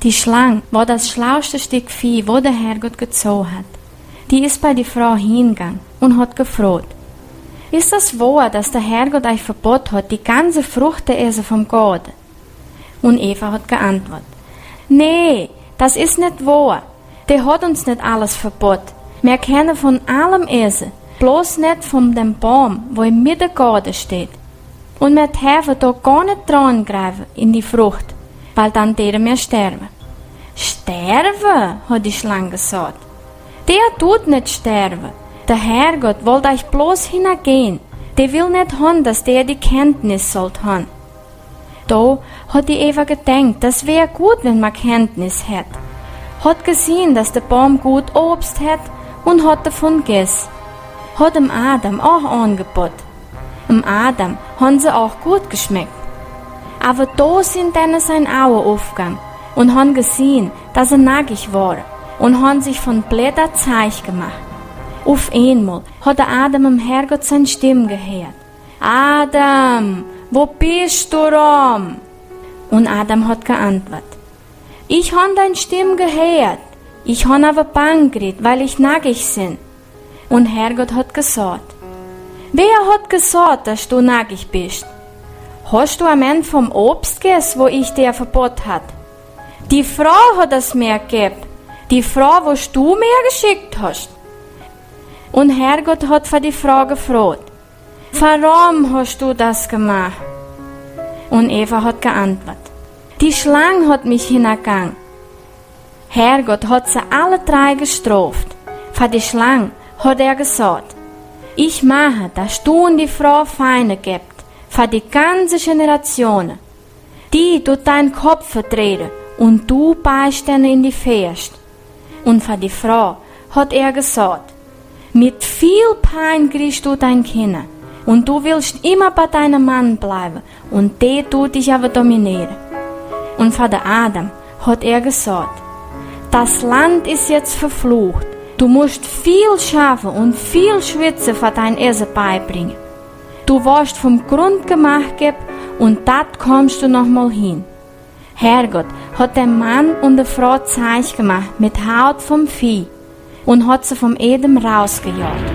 Die Schlange war das schlauste Stück Vieh, wo der Herrgott gezogen hat. Die ist bei die Frau hingegangen und hat gefragt: Ist das wahr, dass der Herrgott euch verbot hat, die ganze Frucht zu essen vom Garten? Und Eva hat geantwortet: Nee, das ist nicht wahr. Der hat uns nicht alles verbot. Wir können von allem essen, bloß nicht von dem Baum, wo im Mitte Garten steht. Und wir dürfen da gar nicht dran greifen in die Frucht, weil dann würden wir sterben. Sterben, hat die Schlange gesagt. Der tut nicht sterben. Der Herrgott wollte euch bloß hingehen. Der will nicht haben, dass der die Kenntnis sollt haben. Da hat die Eva gedacht, das wäre gut, wenn man Kenntnis hätte. Hat gesehen, dass der Baum gut Obst hat und hat davon gegessen. Hat dem Adam auch angeboten. Dem Adam haben sie auch gut geschmeckt. Aber da sind dann seine Augen aufgegangen und haben gesehen, dass er nackig war und haben sich von Blättern Zeich gemacht. Auf einmal hat der Adam im Herrgott seine Stimme gehört. Adam, wo bist du rum? Und Adam hat geantwortet: Ich han deine Stimme gehört. Ich han aber bang geredet, weil ich nackig bin. Und Herrgott hat gesagt: Wer hat gesagt, dass du nackig bist? Hast du am Ende vom Obst gegessen, wo ich dir verbot hat? Die Frau hat es mir gegeben. Die Frau, wo du mir geschickt hast. Und Herrgott hat für die Frau gefragt: Warum hast du das gemacht? Und Eva hat geantwortet: Die Schlange hat mich hingegangen. Herrgott hat sie alle drei gestraft. Für die Schlange hat er gesagt: Ich mache, dass du und die Frau Feinde gebt, für die ganze Generation. Die tut deinen Kopf verdrehen und du beißt ihnen in die Ferst. Und für die Frau hat er gesagt: Mit viel Pein kriegst du dein Kind und du willst immer bei deinem Mann bleiben und der tut dich aber dominieren. Und für den Adam hat er gesagt: Das Land ist jetzt verflucht. Du musst viel schaffen und viel schwitzen für dein Essen beibringen. Du warst vom Grund gemacht und dat kommst du noch mal hin. Herrgott hat dem Mann und der Frau Zeich gemacht mit Haut vom Vieh und hat sie vom Eden rausgejagt.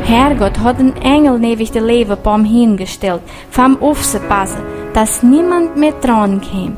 Herrgott hat einen Engel neben den Leberbaum hingestellt, vom aufzupassen, dass niemand mehr dran käme.